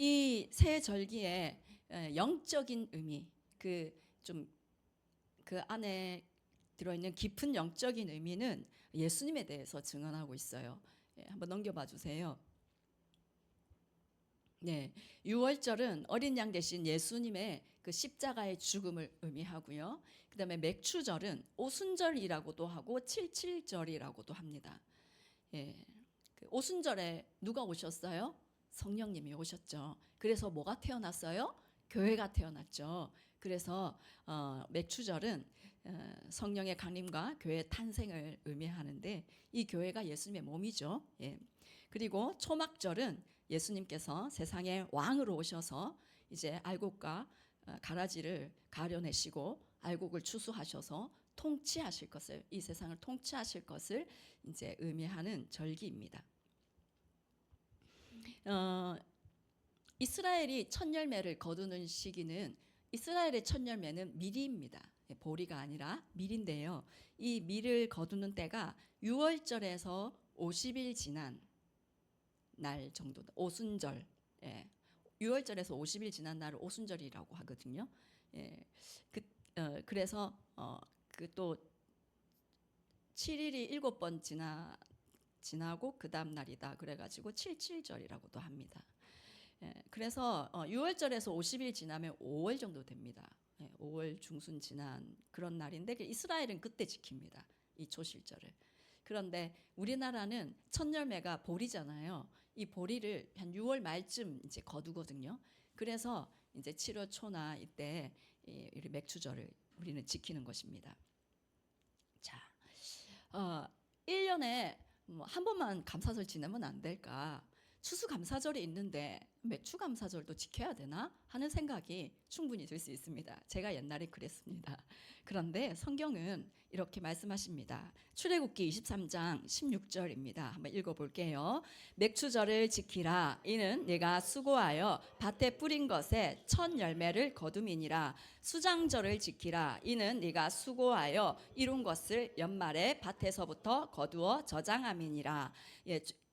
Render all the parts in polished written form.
이 새 절기의 영적인 의미, 그 안에 들어있는 깊은 영적인 의미는 예수님에 대해서 증언하고 있어요. 한번 넘겨봐 주세요. 네, 유월절은 어린 양 대신 예수님의 그 십자가의 죽음을 의미하고요. 그다음에 맥추절은 오순절이라고도 하고 칠칠절이라고도 합니다. 예, 그 오순절에 누가 오셨어요? 성령님이 오셨죠. 그래서 뭐가 태어났어요? 교회가 태어났죠. 그래서 맥추절은 성령의 강림과 교회의 탄생을 의미하는데 이 교회가 예수님의 몸이죠. 예. 그리고 초막절은 예수님께서 세상의 왕으로 오셔서 이제 알곡과 가라지를 가려내시고 알곡을 추수하셔서 통치하실 것을, 이 세상을 통치하실 것을 이제 의미하는 절기입니다. 이스라엘이 첫 열매를 거두는 시기는, 이스라엘의 첫 열매는 밀이입니다. 보리가 아니라 밀인데요. 이 밀을 거두는 때가 6월절에서 50일 지난 날 정도, 오순절. 6월절에서 50일 지난 날을 오순절이라고 하거든요. 그래서 그 또 7일이 7번 지나고 그 다음 날이다. 그래가지고 칠칠절이라고도 합니다. 그래서 6월절에서 50일 지나면 5월 정도 됩니다. 5월 중순 지난 그런 날인데 이스라엘은 그때 지킵니다. 이 초실절을. 그런데 우리나라는 첫 열매가 보리잖아요. 이 보리를 한 6월 말쯤 이제 거두거든요. 그래서 이제 7월 초나 이때 이 맥추절을 우리는 지키는 것입니다. 자, 1년에 한 번만 감사절 지내면 안 될까? 추수감사절이 있는데 매추감사절도 지켜야 되나 하는 생각이 충분히 들 수 있습니다. 제가 옛날에 그랬습니다. 그런데 성경은 이렇게 말씀하십니다. 출애굽기 23장 16절입니다. 한번 읽어볼게요. 맥추절을 지키라. 이는 네가 수고하여 밭에 뿌린 것에 첫 열매를 거둠이니라. 수장절을 지키라. 이는 네가 수고하여 이룬 것을 연말에 밭에서부터 거두어 저장함이니라.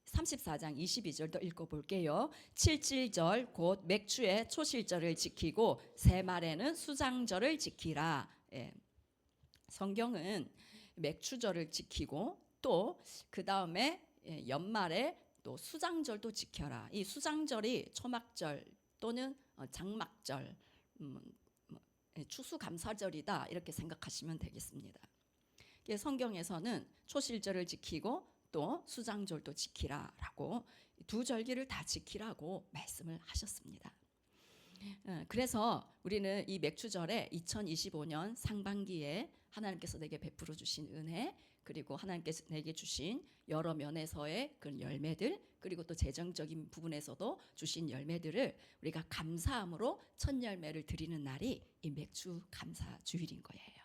34장 22절도 읽어볼게요. 칠칠절 곧 맥추의 초실절을 지키고 새말에는 수장절을 지키라. 성경은 맥추절을 지키고 또 그 다음에 연말에 또 수장절도 지켜라. 이 수장절이 초막절 또는 장막절, 추수감사절이다 이렇게 생각하시면 되겠습니다. 성경에서는 초실절을 지키고 또 수장절도 지키라라고 두 절기를 다 지키라고 말씀을 하셨습니다. 그래서 우리는 이 맥추절에 2025년 상반기에 하나님께서 내게 베풀어 주신 은혜, 그리고 하나님께서 내게 주신 여러 면에서의 그런 열매들, 그리고 또 재정적인 부분에서도 주신 열매들을 우리가 감사함으로 첫 열매를 드리는 날이 이 맥추 감사 주일인 거예요.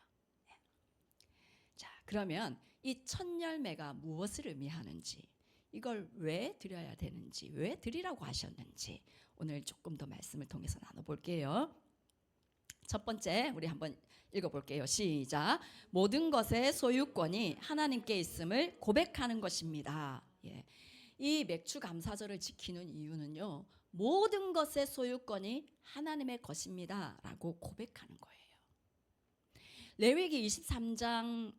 자, 그러면 이 첫 열매가 무엇을 의미하는지, 이걸 왜 드려야 되는지, 왜 드리라고 하셨는지 오늘 조금 더 말씀을 통해서 나눠볼게요. 첫 번째 우리 한번 읽어볼게요. 시작. 모든 것의 소유권이 하나님께 있음을 고백하는 것입니다. 이 맥추감사절을 지키는 이유는요, 모든 것의 소유권이 하나님의 것입니다 라고 고백하는 거예요. 레위기 23장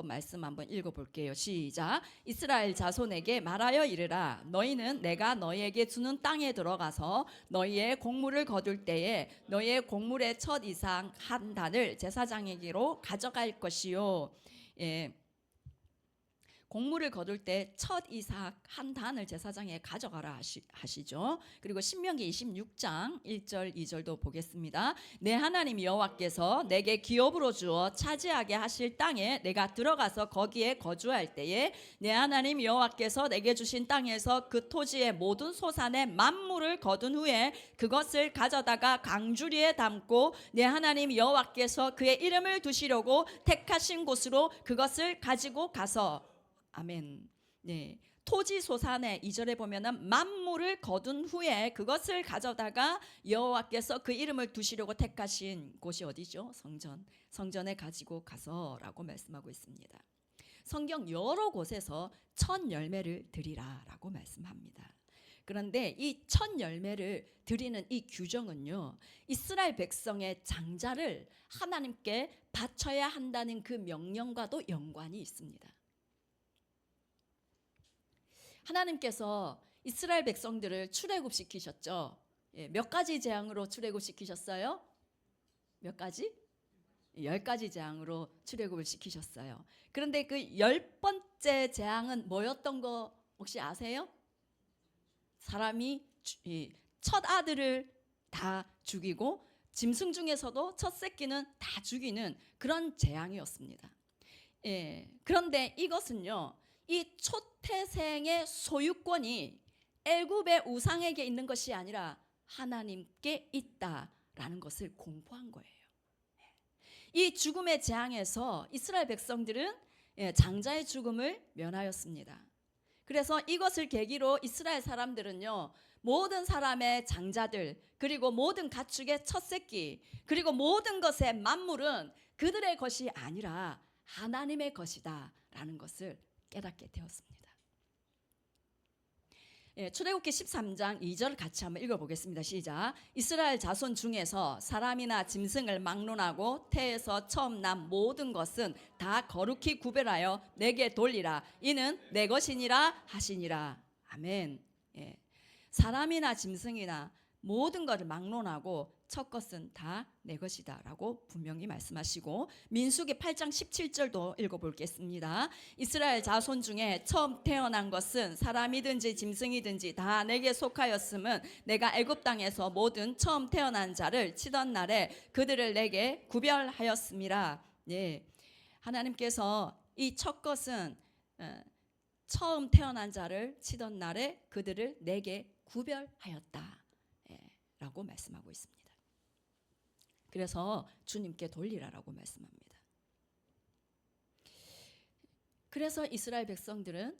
말씀 한번 읽어볼게요. 시작. 이스라엘 자손에게 말하여 이르라. 너희는 내가 너희에게 주는 땅에 들어가서 너희의 곡물을 거둘 때에 너희의 곡물의 첫 이상 한 단을 제사장에게로 가져갈 것이요. 곡물을 거둘 때 첫 이삭 한 단을 제사장에 가져가라 하시죠. 그리고 신명기 26장 1절 2절도 보겠습니다. 내 하나님 여호와께서 내게 기업으로 주어 차지하게 하실 땅에 내가 들어가서 거기에 거주할 때에 내 하나님 여호와께서 내게 주신 땅에서 그 토지의 모든 소산의 만물을 거둔 후에 그것을 가져다가 강주리에 담고 내 하나님 여호와께서 그의 이름을 두시려고 택하신 곳으로 그것을 가지고 가서, 아멘. 토지 소산에 2절에 보면은 만물을 거둔 후에 그것을 가져다가 여호와께서 그 이름을 두시려고 택하신 곳이 어디죠? 성전에 가지고 가서라고 말씀하고 있습니다. 성경 여러 곳에서 첫 열매를 드리라라고 말씀합니다. 그런데 이 첫 열매를 드리는 이 규정은요, 이스라엘 백성의 장자를 하나님께 바쳐야 한다는 그 명령과도 연관이 있습니다. 하나님께서 이스라엘 백성들을 출애굽시키셨죠. 몇 가지 재앙으로 출애굽시키셨어요? 몇 가지? 10가지 재앙으로 출애굽을 시키셨어요. 그런데 그 10번째 재앙은 뭐였던 거 혹시 아세요? 사람이 첫 아들을 다 죽이고 짐승 중에서도 첫 새끼는 다 죽이는 그런 재앙이었습니다. 그런데 이것은요, 이 초태생의 소유권이 애굽의 우상에게 있는 것이 아니라 하나님께 있다라는 것을 공포한 거예요. 이 죽음의 재앙에서 이스라엘 백성들은 장자의 죽음을 면하였습니다. 그래서 이것을 계기로 이스라엘 사람들은요, 모든 사람의 장자들, 그리고 모든 가축의 첫 새끼, 그리고 모든 것의 만물은 그들의 것이 아니라 하나님의 것이다 라는 것을 깨닫게 되었습니다. 출애굽기 13장 2절 같이 한번 읽어보겠습니다. 시작. 이스라엘 자손 중에서 사람이나 짐승을 막론하고 태에서 처음 난 모든 것은 다 거룩히 구별하여 내게 돌리라. 이는 내 것이니라 하시니라. 아멘. 사람이나 짐승이나 모든 것을 막론하고 첫 것은 다 내 것이다 라고 분명히 말씀하시고, 민수기 8장 17절도 읽어보겠습니다. 이스라엘 자손 중에 처음 태어난 것은 사람이든지 짐승이든지 다 내게 속하였음은 내가 애굽 땅에서 모든 처음 태어난 자를 치던 날에 그들을 내게 구별하였음이라. 하나님께서 이 첫 것은 처음 태어난 자를 치던 날에 그들을 내게 구별하였다 라고 말씀하고 있습니다. 그래서 주님께 돌리라라고 말씀합니다. 그래서 이스라엘 백성들은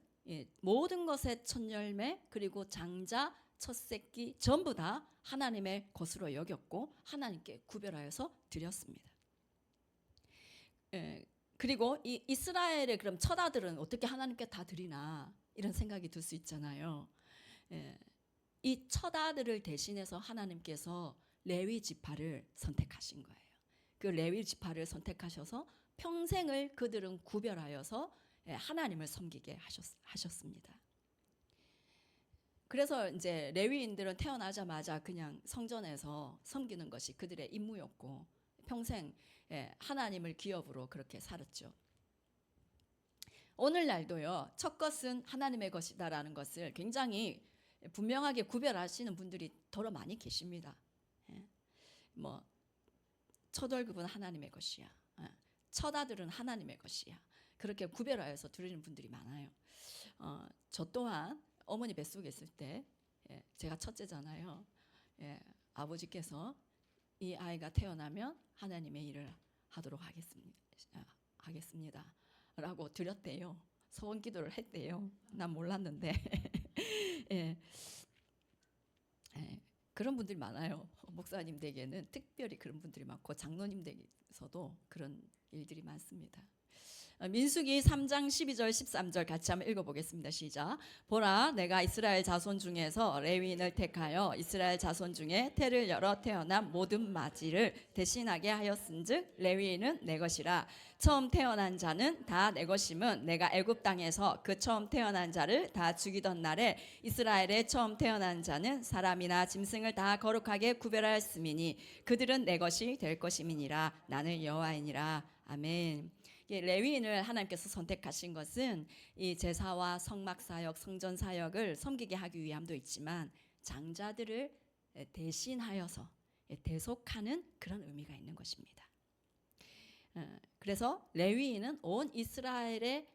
모든 것의 첫 열매, 그리고 장자, 첫 새끼 전부 다 하나님의 것으로 여겼고 하나님께 구별하여서 드렸습니다. 그리고 이 이스라엘의 그럼 첫 아들은 어떻게 하나님께 다 드리나 이런 생각이 들 수 있잖아요. 이 첫 아들을 대신해서 하나님께서 레위 지파를 선택하신 거예요. 그 레위 지파를 선택하셔서 평생을 그들은 구별하여서 하나님을 섬기게 하셨습니다. 그래서 이제 레위인들은 태어나자마자 그냥 성전에서 섬기는 것이 그들의 임무였고 평생 하나님을 기업으로 그렇게 살았죠. 오늘날도요, 첫 것은 하나님의 것이다라는 것을 굉장히 분명하게 구별하시는 분들이 더러 많이 계십니다. 첫 월급은 하나님의 것이야. 첫 아들은 하나님의 것이야. 그렇게 구별하여서 드리는 분들이 많아요. 저 또한 어머니 뱃속에 있을 때 제가 첫째잖아요. 아버지께서 이 아이가 태어나면 하나님의 일을 하도록 하겠습니다. 라고 드렸대요. 소원 기도를 했대요. 난 몰랐는데. 그런 분들이 많아요. 목사님 댁에는 특별히 그런 분들이 많고 장로님 댁에서도 그런 일들이 많습니다. 민수기 3장 12절 13절 같이 한번 읽어보겠습니다. 시작. 보라, 내가 이스라엘 자손 중에서 레위인을 택하여 이스라엘 자손 중에 태를 열어 태어난 모든 마지를 대신하게 하였은즉 레위인은 내 것이라. 처음 태어난 자는 다 내 것임은 내가 애굽 땅에서 그 처음 태어난 자를 다 죽이던 날에 이스라엘의 처음 태어난 자는 사람이나 짐승을 다 거룩하게 구별하였음이니 그들은 내 것이 될 것임이니라. 나는 여호와이니라. 아멘. 레위인을 하나님께서 선택하신 것은 이 제사와 성막 사역, 성전 사역을 섬기게 하기 위함도 있지만 장자들을 대신하여서 대속하는 그런 의미가 있는 것입니다. 그래서 레위인은 온 이스라엘의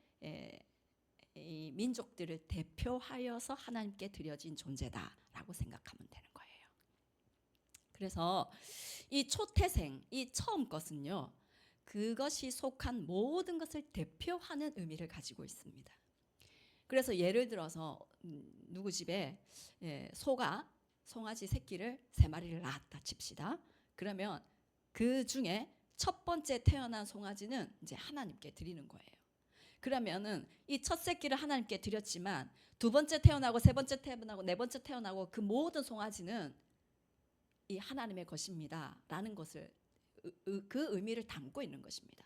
이 민족들을 대표하여서 하나님께 드려진 존재다라고 생각하면 되는 거예요. 그래서 이 초태생, 이 처음 것은요, 그것이 속한 모든 것을 대표하는 의미를 가지고 있습니다. 그래서 예를 들어서 누구 집에 송아지 새끼를 3마리를 낳았다 칩시다. 그러면 그 중에 첫 번째 태어난 송아지는 이제 하나님께 드리는 거예요. 그러면은 이 첫 새끼를 하나님께 드렸지만 두 번째 태어나고 세 번째 태어나고 네 번째 태어나고 그 모든 송아지는 이 하나님의 것입니다라는 것을 그 의미를 담고 있는 것입니다.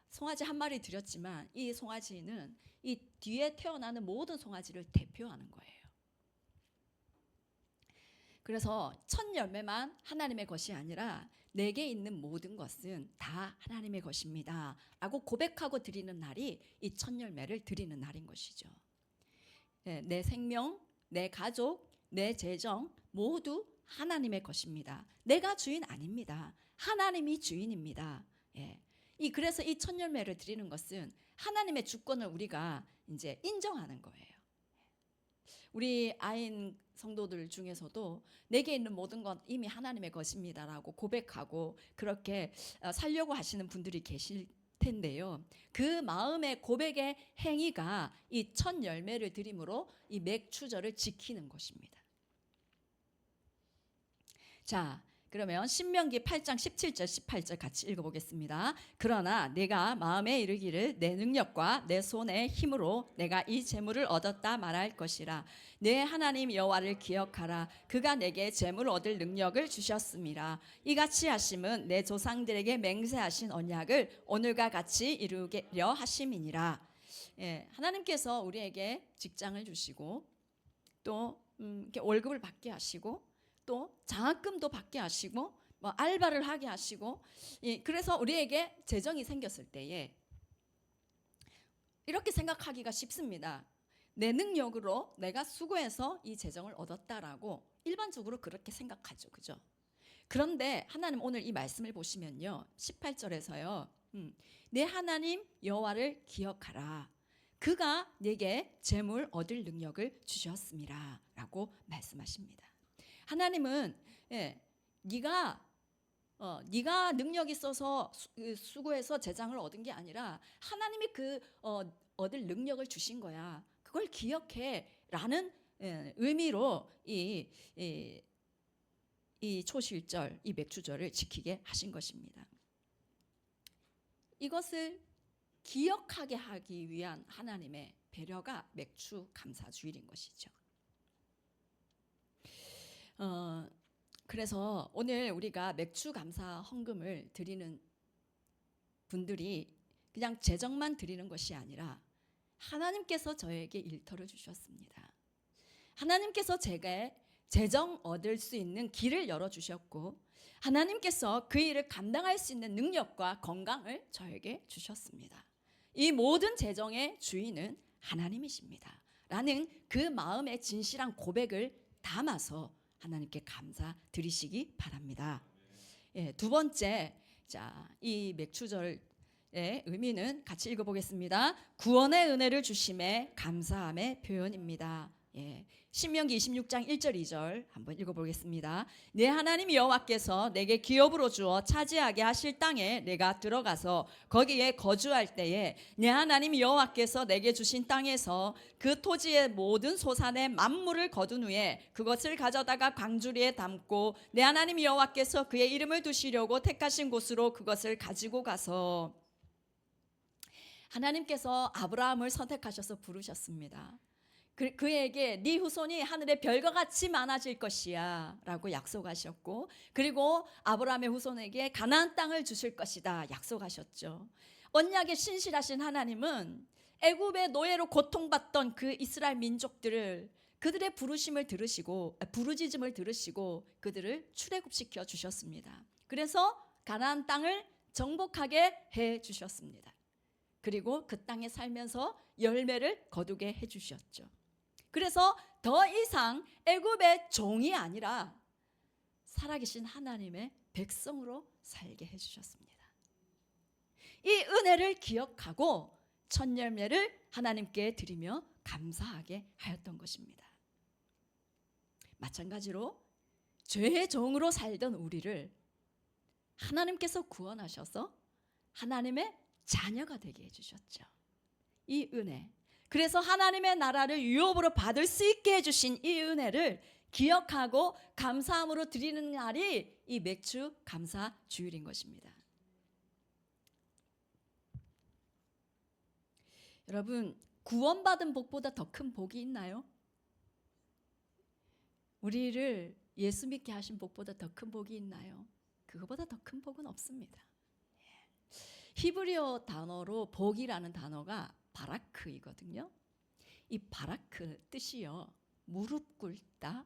송아지 한 마리 드렸지만 이 송아지는 이 뒤에 태어나는 모든 송아지를 대표하는 거예요. 그래서 첫 열매만 하나님의 것이 아니라 내게 있는 모든 것은 다 하나님의 것입니다 라고 고백하고 드리는 날이 이 첫 열매를 드리는 날인 것이죠. 내 생명, 내 가족, 내 재정 모두 하나님의 것입니다. 내가 주인 아닙니다. 하나님이 주인입니다. 그래서 이 첫 열매를 드리는 것은 하나님의 주권을 우리가 이제 인정하는 거예요. 우리 아인 성도들 중에서도 내게 있는 모든 것 이미 하나님의 것입니다라고 고백하고 그렇게 살려고 하시는 분들이 계실 텐데요. 그 마음의 고백의 행위가 이 첫 열매를 드림으로 이 맥추절을 지키는 것입니다. 자, 그러면 신명기 8장 17절 18절 같이 읽어보겠습니다. 그러나 내가 마음에 이르기를 내 능력과 내 손의 힘으로 내가 이 재물을 얻었다 말할 것이라. 내 하나님 여호와를 기억하라. 그가 내게 재물을 얻을 능력을 주셨음이라. 이같이 하심은 내 조상들에게 맹세하신 언약을 오늘과 같이 이루려 하심이니라. 하나님께서 우리에게 직장을 주시고 또 이렇게 월급을 받게 하시고 또 장학금도 받게 하시고 뭐 알바를 하게 하시고 그래서 우리에게 재정이 생겼을 때에 이렇게 생각하기가 쉽습니다. 내 능력으로 내가 수고해서 이 재정을 얻었다라고 일반적으로 그렇게 생각하죠. 그죠? 그런데 하나님 오늘 이 말씀을 보시면요. 18절에서요. 내 하나님 여호와를 기억하라. 그가 내게 재물 얻을 능력을 주셨음이라 라고 말씀하십니다. 하나님은 네가 능력 있어서 수고해서 재장을 얻은 게 아니라 하나님이 얻을 능력을 주신 거야. 그걸 기억해라는 의미로 이 초실절, 이 맥추절을 지키게 하신 것입니다. 이것을 기억하게 하기 위한 하나님의 배려가 맥추 감사 주일인 것이죠. 그래서 오늘 우리가 맥추 감사 헌금을 드리는 분들이 그냥 재정만 드리는 것이 아니라 하나님께서 저에게 일터를 주셨습니다. 하나님께서 제게 재정 얻을 수 있는 길을 열어주셨고 하나님께서 그 일을 감당할 수 있는 능력과 건강을 저에게 주셨습니다. 이 모든 재정의 주인은 하나님이십니다 라는 그 마음의 진실한 고백을 담아서 하나님께 감사드리시기 바랍니다. 두 번째, 이 맥추절의 의미는 같이 읽어보겠습니다. 구원의 은혜를 주심에 감사함의 표현입니다. 신명기 26장 1절 2절 한번 읽어보겠습니다. 내 하나님 여호와께서 내게 기업으로 주어 차지하게 하실 땅에 내가 들어가서 거기에 거주할 때에 내 하나님 여호와께서 내게 주신 땅에서 그 토지의 모든 소산의 만물을 거둔 후에 그것을 가져다가 광주리에 담고 내 하나님 여호와께서 그의 이름을 두시려고 택하신 곳으로 그것을 가지고 가서 하나님께서 아브라함을 선택하셔서 부르셨습니다. 그에게 네 후손이 하늘의 별과 같이 많아질 것이야 라고 약속하셨고 그리고 아브라함의 후손에게 가나안 땅을 주실 것이다 약속하셨죠. 언약에 신실하신 하나님은 애굽의 노예로 고통받던 그 이스라엘 민족들을 그들의 부르심을 들으시고 부르짖음을 들으시고 그들을 출애굽시켜 주셨습니다. 그래서 가나안 땅을 정복하게 해 주셨습니다. 그리고 그 땅에 살면서 열매를 거두게 해 주셨죠. 그래서 더 이상 애굽의 종이 아니라 살아계신 하나님의 백성으로 살게 해주셨습니다. 이 은혜를 기억하고 첫 열매를 하나님께 드리며 감사하게 하였던 것입니다. 마찬가지로 죄의 종으로 살던 우리를 하나님께서 구원하셔서 하나님의 자녀가 되게 해주셨죠. 이 은혜, 그래서 하나님의 나라를 유업으로 받을 수 있게 해주신 이 은혜를 기억하고 감사함으로 드리는 날이 이 맥추 감사 주일인 것입니다. 여러분, 구원받은 복보다 더 큰 복이 있나요? 우리를 예수 믿게 하신 복보다 더 큰 복이 있나요? 그거보다 더 큰 복은 없습니다. 히브리어 단어로 복이라는 단어가 바라크이거든요. 이 바라크 뜻이요, 무릎 꿇다,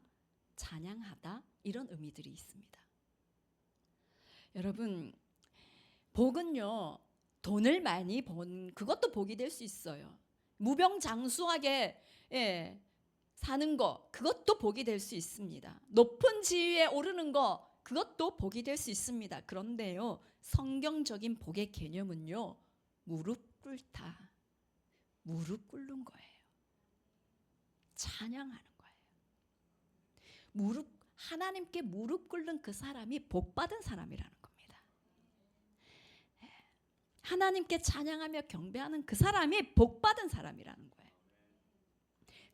찬양하다, 이런 의미들이 있습니다. 여러분, 복은요, 돈을 많이 번 그것도 복이 될 수 있어요. 무병장수하게 사는 거, 그것도 복이 될 수 있습니다. 높은 지위에 오르는 거, 그것도 복이 될 수 있습니다. 그런데요, 성경적인 복의 개념은요, 무릎 꿇다, 무릎 꿇는 거예요. 찬양하는 거예요. 하나님께 무릎 꿇는 그 사람이 복받은 사람이라는 겁니다. 하나님께 찬양하며 경배하는 그 사람이 복받은 사람이라는 거예요.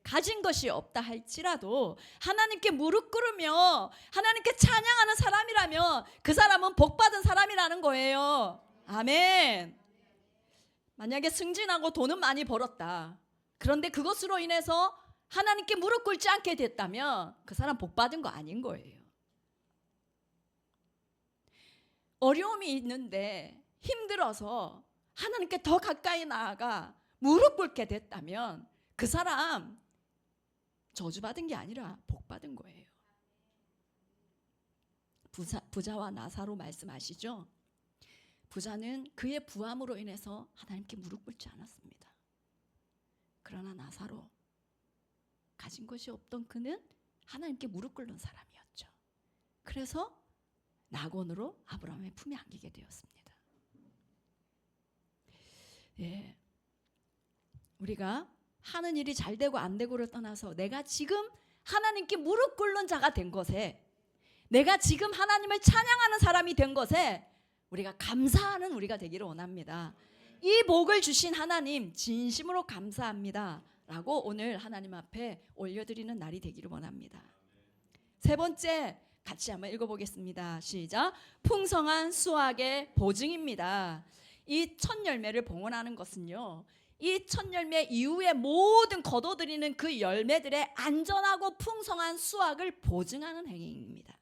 가진 것이 없다 할지라도 하나님께 무릎 꿇으며 하나님께 찬양하는 사람이라면 그 사람은 복받은 사람이라는 거예요. 아멘. 만약에 승진하고 돈은 많이 벌었다, 그런데 그것으로 인해서 하나님께 무릎 꿇지 않게 됐다면 그 사람 복받은 거 아닌 거예요. 어려움이 있는데 힘들어서 하나님께 더 가까이 나아가 무릎 꿇게 됐다면 그 사람 저주받은 게 아니라 복받은 거예요. 부자와 나사로 말씀하시죠? 부자는 그의 부함으로 인해서 하나님께 무릎 꿇지 않았습니다. 그러나 나사로, 가진 것이 없던 그는 하나님께 무릎 꿇는 사람이었죠. 그래서 낙원으로 아브라함의 품에 안기게 되었습니다. 예, 우리가 하는 일이 잘 되고 안 되고를 떠나서 내가 지금 하나님께 무릎 꿇는 자가 된 것에, 내가 지금 하나님을 찬양하는 사람이 된 것에 우리가 감사하는 우리가 되기를 원합니다. 이 복을 주신 하나님 진심으로 감사합니다 라고 오늘 하나님 앞에 올려드리는 날이 되기를 원합니다. 세 번째, 같이 한번 읽어보겠습니다. 시작. 풍성한 수확의 보증입니다. 이 첫 열매를 봉헌하는 것은요, 이 첫 열매 이후에 모든 거둬들이는 그 열매들의 안전하고 풍성한 수확을 보증하는 행위입니다.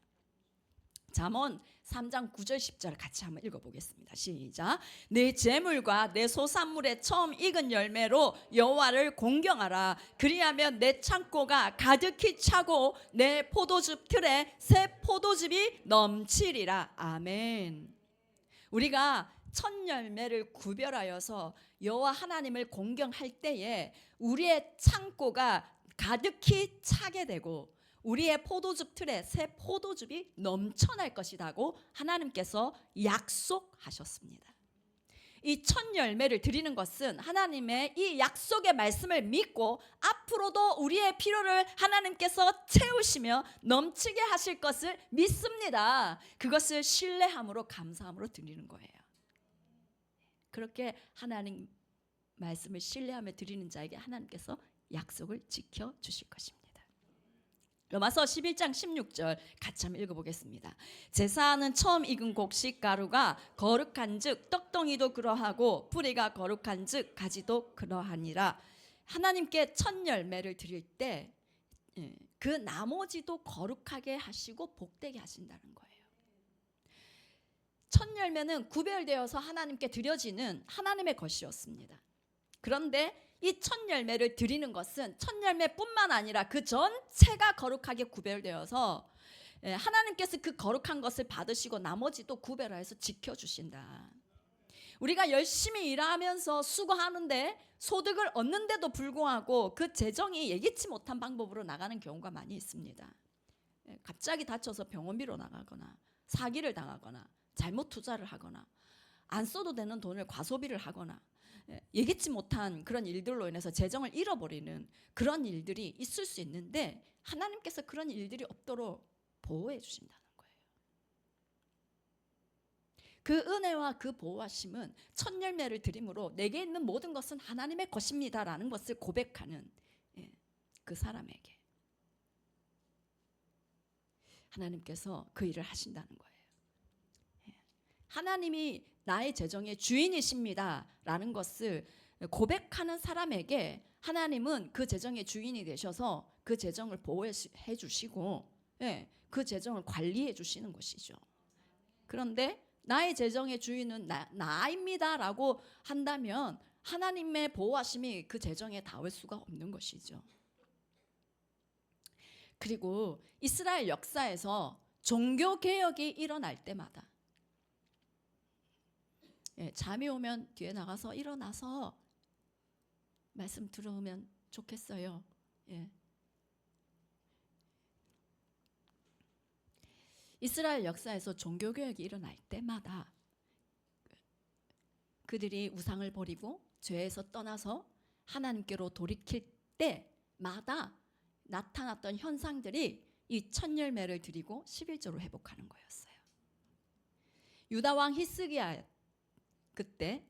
잠언 3장 9절 10절 같이 한번 읽어보겠습니다. 시작. 내 재물과 내 소산물의 처음 익은 열매로 여호와를 공경하라. 그리하면 내 창고가 가득히 차고 내 포도즙 틀에 새 포도즙이 넘치리라. 아멘. 우리가 첫 열매를 구별하여서 여호와 하나님을 공경할 때에 우리의 창고가 가득히 차게 되고 우리의 포도즙 틀에 새 포도즙이 넘쳐날 것이라고 하나님께서 약속하셨습니다. 이 첫 열매를 드리는 것은 하나님의 이 약속의 말씀을 믿고 앞으로도 우리의 필요를 하나님께서 채우시며 넘치게 하실 것을 믿습니다. 그것을 신뢰함으로 감사함으로 드리는 거예요. 그렇게 하나님 말씀을 신뢰하며 드리는 자에게 하나님께서 약속을 지켜주실 것입니다. 로마서 11장 16절 같이 한번 읽어보겠습니다. 제사하는 처음 익은 곡식 가루가 거룩한 즉 떡덩이도 그러하고 뿌리가 거룩한 즉 가지도 그러하니라. 하나님께 첫 열매를 드릴 때 그 나머지도 거룩하게 하시고 복되게 하신다는 거예요. 첫 열매는 구별되어서 하나님께 드려지는 하나님의 것이었습니다. 그런데 이 첫 열매를 드리는 것은 첫 열매뿐만 아니라 그 전체가 거룩하게 구별되어서 하나님께서 그 거룩한 것을 받으시고 나머지도 구별해서 지켜주신다. 우리가 열심히 일하면서 수고하는데 소득을 얻는데도 불구하고 그 재정이 예기치 못한 방법으로 나가는 경우가 많이 있습니다. 갑자기 다쳐서 병원비로 나가거나 사기를 당하거나 잘못 투자를 하거나 안 써도 되는 돈을 과소비를 하거나 예기치 못한 그런 일들로 인해서 재정을 잃어버리는 그런 일들이 있을 수 있는데 하나님께서 그런 일들이 없도록 보호해 주신다는 거예요. 그 은혜와 그 보호하심은 첫 열매를 드림으로 내게 있는 모든 것은 하나님의 것입니다라는 것을 고백하는 그 사람에게 하나님께서 그 일을 하신다는 거예요. 하나님이 나의 재정의 주인이십니다 라는 것을 고백하는 사람에게 하나님은 그 재정의 주인이 되셔서 그 재정을 보호해 주시고, 예, 그 재정을 관리해 주시는 것이죠. 그런데 나의 재정의 주인은 나입니다라고 한다면 하나님의 보호하심이 그 재정에 닿을 수가 없는 것이죠. 그리고 이스라엘 역사에서 종교 개혁이 일어날 때마다, 예, 잠이 오면 뒤에 나가서 일어나서 말씀 들으면 좋겠어요. 예. 이스라엘 역사에서 종교 개혁이 일어날 때마다 그들이 우상을 버리고 죄에서 떠나서 하나님께로 돌이킬 때마다 나타났던 현상들이 이 첫 열매를 드리고 11조로 회복하는 거였어요. 유다 왕 히스기야, 그때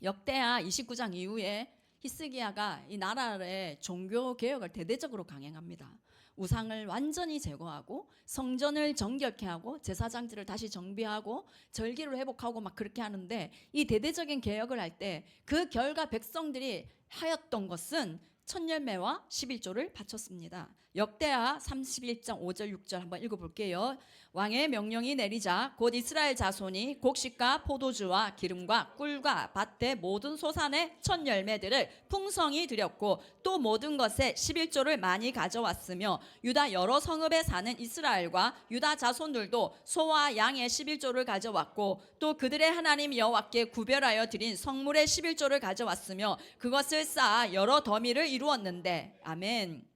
역대하 29장 이후에 히스기야가 이 나라의 종교 개혁을 대대적으로 강행합니다. 우상을 완전히 제거하고 성전을 정결케 하고 제사장들을 다시 정비하고 절기를 회복하고 막 그렇게 하는데, 이 대대적인 개혁을 할 때 그 결과 백성들이 하였던 것은 첫 열매와 11조를 바쳤습니다. 역대하 31장 5절 6절 한번 읽어볼게요. 왕의 명령이 내리자 곧 이스라엘 자손이 곡식과 포도주와 기름과 꿀과 밭의 모든 소산의 첫 열매들을 풍성히 드렸고 또 모든 것에 11조를 많이 가져왔으며 유다 여러 성읍에 사는 이스라엘과 유다 자손들도 소와 양의 11조를 가져왔고 또 그들의 하나님 여호와께 구별하여 드린 성물의 11조를 가져왔으며 그것을 쌓아 여러 더미를 이루었는데, 아멘.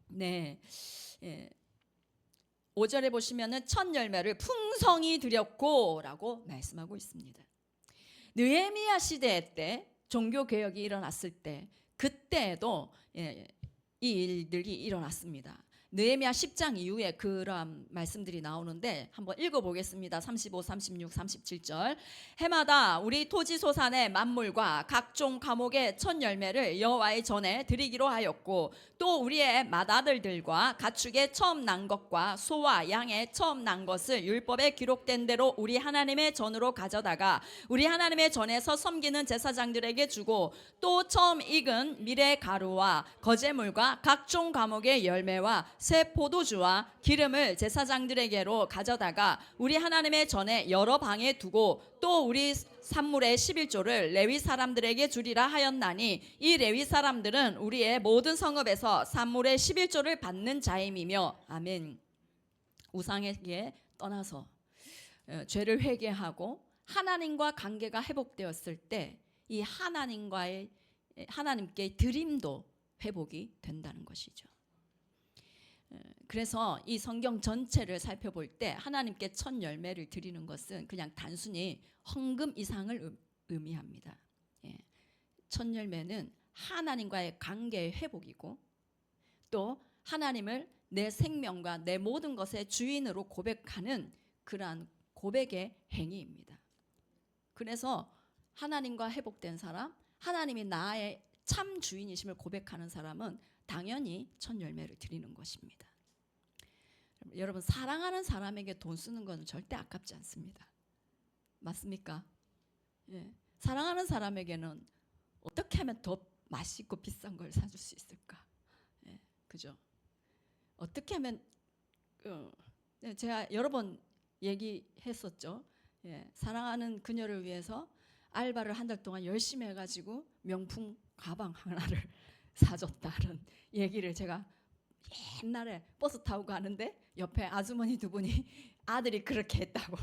네, 예. 5절에 보시면은 첫 열매를 풍성히 드렸고 라고 말씀하고 있습니다. 느헤미야 시대 때 종교 개혁이 일어났을 때 그때도 이 일들이 일어났습니다. 느헤미야 10장 이후에 그런 말씀들이 나오는데 한번 읽어보겠습니다. 35, 36, 37절. 해마다 우리 토지 소산의 만물과 각종 과목의 첫 열매를 여호와의 전에 드리기로 하였고 또 우리의 맏아들들과 가축의 처음 난 것과 소와 양의 처음 난 것을 율법에 기록된 대로 우리 하나님의 전으로 가져다가 우리 하나님의 전에서 섬기는 제사장들에게 주고 또 처음 익은 밀의 가루와 거제물과 각종 과목의 열매와 새 포도주와 기름을 제사장들에게로 가져다가 우리 하나님의 전에 여러 방에 두고 또 우리 산물의 11조를 레위 사람들에게 주리라 하였나니 이 레위 사람들은 우리의 모든 성읍에서 산물의 11조를 받는 자임이며, 아멘. 우상에게 떠나서 죄를 회개하고 하나님과 관계가 회복되었을 때 이 하나님께 드림도 회복이 된다는 것이죠. 그래서 이 성경 전체를 살펴볼 때 하나님께 첫 열매를 드리는 것은 그냥 단순히 헌금 이상을 의미합니다. 첫 열매는 하나님과의 관계의 회복이고 또 하나님을 내 생명과 내 모든 것의 주인으로 고백하는 그러한 고백의 행위입니다. 그래서 하나님과 회복된 사람, 하나님이 나의 참 주인이심을 고백하는 사람은 당연히 첫 열매를 드리는 것입니다. 여러분, 사랑하는 사람에게 돈 쓰는 것은 절대 아깝지 않습니다. 맞습니까? 예. 사랑하는 사람에게는 어떻게 하면 더 맛있고 비싼 걸 사줄 수 있을까? 예. 그죠? 어떻게 하면 제가 여러 번 얘기했었죠. 예. 사랑하는 그녀를 위해서 알바를 한 달 동안 열심히 해가지고 명품 가방 하나를 사줬다는 얘기를 제가 옛날에 버스 타고 가는데 옆에 아주머니 두 분이 아들이 그렇게 했다고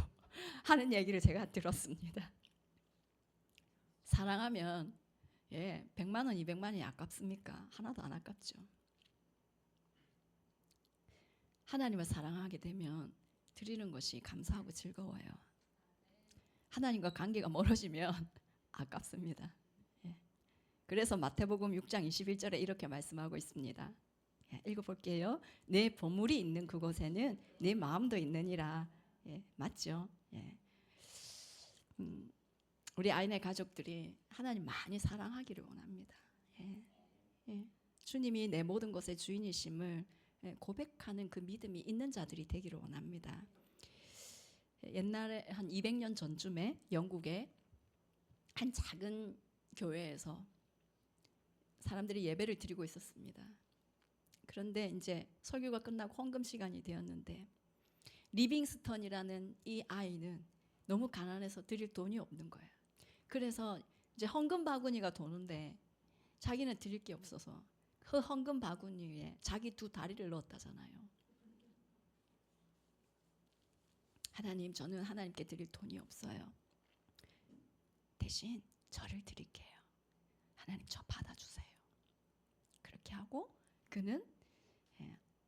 하는 얘기를 제가 들었습니다. 사랑하면 100만 원, 200만 원이 아깝습니까? 하나도 안 아깝죠. 하나님을 사랑하게 되면 드리는 것이 감사하고 즐거워요. 하나님과 관계가 멀어지면 아깝습니다. 그래서 마태복음 6장 21절에 이렇게 말씀하고 있습니다. 읽어볼게요. 내 보물이 있는 그곳에는 내 마음도 있느니라. 맞죠? 우리 아이네 가족들이 하나님 많이 사랑하기를 원합니다. 주님이 내 모든 것의 주인이심을 고백하는 그 믿음이 있는 자들이 되기를 원합니다. 옛날에 한 200년 전쯤에 영국에 한 작은 교회에서 사람들이 예배를 드리고 있었습니다. 그런데 이제 설교가 끝나고 헌금 시간이 되었는데 리빙스턴이라는 이 아이는 너무 가난해서 드릴 돈이 없는 거예요. 그래서 이제 헌금 바구니가 도는데 자기는 드릴 게 없어서 그 헌금 바구니 위에 자기 두 다리를 넣었다잖아요. 하나님, 저는 하나님께 드릴 돈이 없어요. 대신 저를 드릴게요. 하나님, 저 받아주세요. 그렇게 하고 그는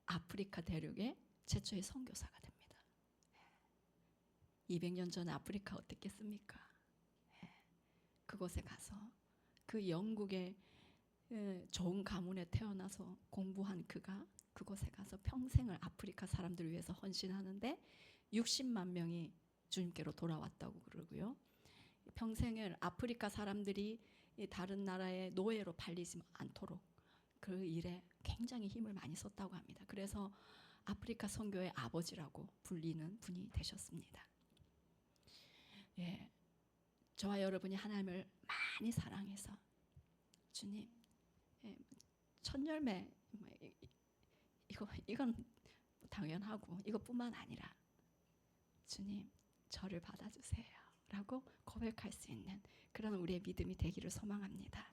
아프리카 대륙의 최초의 선교사가 됩니다. 200년 전에 아프리카 어땠겠습니까? 그곳에 가서 그 영국의 좋은 가문에 태어나서 공부한 그가 그곳에 가서 평생을 아프리카 사람들을 위해서 헌신하는데 60만 명이 주님께로 돌아왔다고 그러고요. 평생을 아프리카 사람들이 다른 나라의 노예로 팔리지 않도록 그 일에 굉장히 힘을 많이 썼다고 합니다. 그래서 아프리카 선교의 아버지라고 불리는 분이 되셨습니다. 예, 저와 여러분이 하나님을 많이 사랑해서 주님, 첫열매 이건 당연하고 이것뿐만 아니라 주님, 저를 받아주세요 라고 고백할 수 있는 그런 우리의 믿음이 되기를 소망합니다.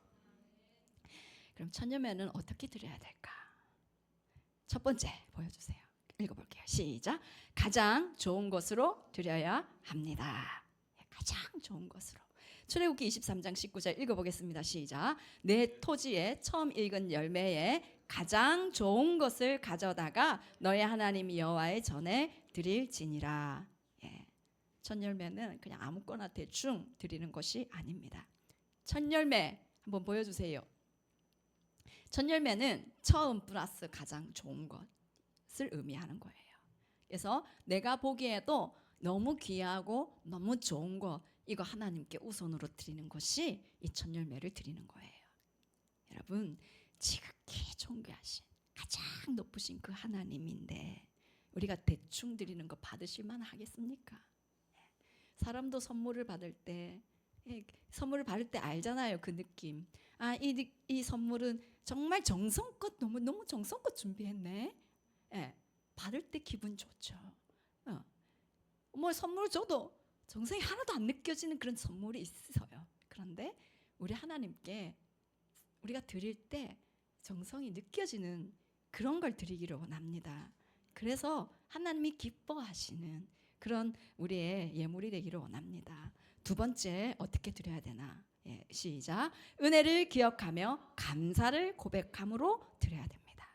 그럼 첫열매는 어떻게 드려야 될까? 첫 번째 보여주세요. 읽어볼게요. 시작. 가장 좋은 것으로 드려야 합니다. 가장 좋은 것으로. 출애굽기 23장 19절 읽어보겠습니다. 시작. 내 토지에 처음 익은 열매에 가장 좋은 것을 가져다가 너의 하나님 여호와의 전에 드릴지니라. 첫 열매는 그냥 아무거나 대충 드리는 것이 아닙니다. 첫 열매 한번 보여주세요. 첫 열매는 처음 플러스 가장 좋은 것을 의미하는 거예요. 그래서 내가 보기에도 너무 귀하고 너무 좋은 거, 이거 하나님께 우선으로 드리는 것이 이 첫 열매를 드리는 거예요. 여러분, 지극히 존귀하신 가장 높으신 그 하나님인데 우리가 대충 드리는 거 받으실 만 하겠습니까? 사람도 선물을 받을 때 알잖아요. 그 느낌. 아, 이 선물은 정말 정성껏 너무 정성껏 준비했네. 받을 때 기분 좋죠. 뭐 선물 줘도 정성이 하나도 안 느껴지는 그런 선물이 있어요. 그런데 우리 하나님께 우리가 드릴 때 정성이 느껴지는 그런 걸 드리기를 원합니다. 그래서 하나님이 기뻐하시는 그런 우리의 예물이 되기를 원합니다. 두 번째, 어떻게 드려야 되나? 시작. 은혜를 기억하며 감사를 고백함으로 드려야 됩니다.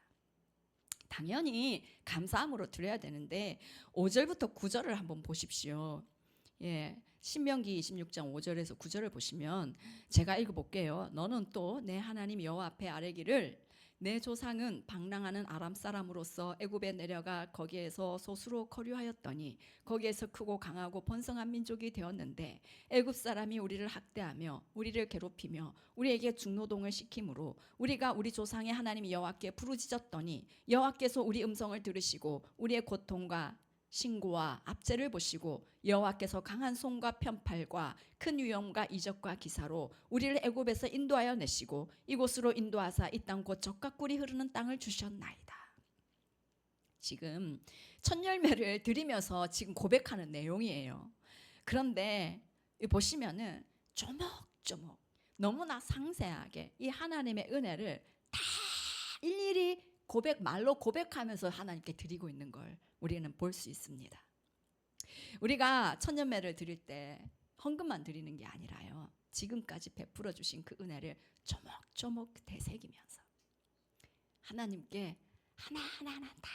당연히 감사함으로 드려야 되는데 5절부터 9절을 한번 보십시오. 신명기 26장 5절에서 9절을 보시면 제가 읽어볼게요. 너는 또 내 하나님 여호와 앞에 아뢰기를 내 조상은 방랑하는 아람 사람으로서 애굽에 내려가 거기에서 소수로 거류하였더니 거기에서 크고 강하고 번성한 민족이 되었는데 애굽 사람이 우리를 학대하며 우리를 괴롭히며 우리에게 중노동을 시키므로 우리가 우리 조상의 하나님 여호와께 부르짖었더니 여호와께서 우리 음성을 들으시고 우리의 고통과 신고와 압제를 보시고 여호와께서 강한 손과 편팔과 큰 위엄과 이적과 기사로 우리를 애굽에서 인도하여 내시고 이곳으로 인도하사 이 땅 곧 젖과 꿀이 흐르는 땅을 주셨나이다. 지금 첫 열매를 드리면서 지금 고백하는 내용이에요. 그런데 보시면은 조목조목 너무나 상세하게 이 하나님의 은혜를 다 일일이 말로 고백하면서 하나님께 드리고 있는 걸 우리는 볼 수 있습니다. 우리가 첫 열매를 드릴 때 헌금만 드리는 게 아니라요, 지금까지 베풀어 주신 그 은혜를 조목조목 되새기면서 하나님께 하나하나 다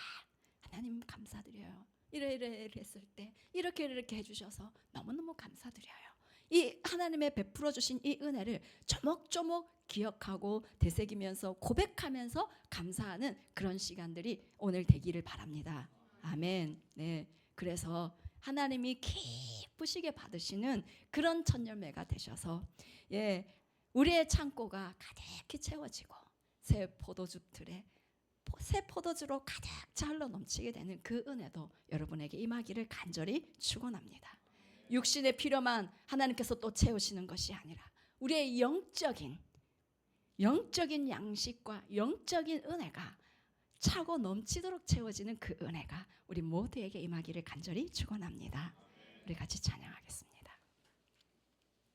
하나님 감사드려요. 이래 했을 때 이렇게 해주셔서 너무너무 감사드려요. 이 하나님의 베풀어 주신 이 은혜를 조목조목 기억하고 되새기면서 고백하면서 감사하는 그런 시간들이 오늘 되기를 바랍니다. 아멘. 네, 그래서 하나님이 기쁘시게 받으시는 그런 첫 열매가 되셔서 우리의 창고가 가득히 채워지고 새 포도주로 가득 잘러 넘치게 되는 그 은혜도 여러분에게 임하기를 간절히 축원합니다. 육신의 필요만 하나님께서 또 채우시는 것이 아니라 우리의 영적인 양식과 영적인 은혜가 차고 넘치도록 채워지는 그 은혜가 우리 모두에게 임하기를 간절히 축원합니다. 우리 같이 찬양하겠습니다.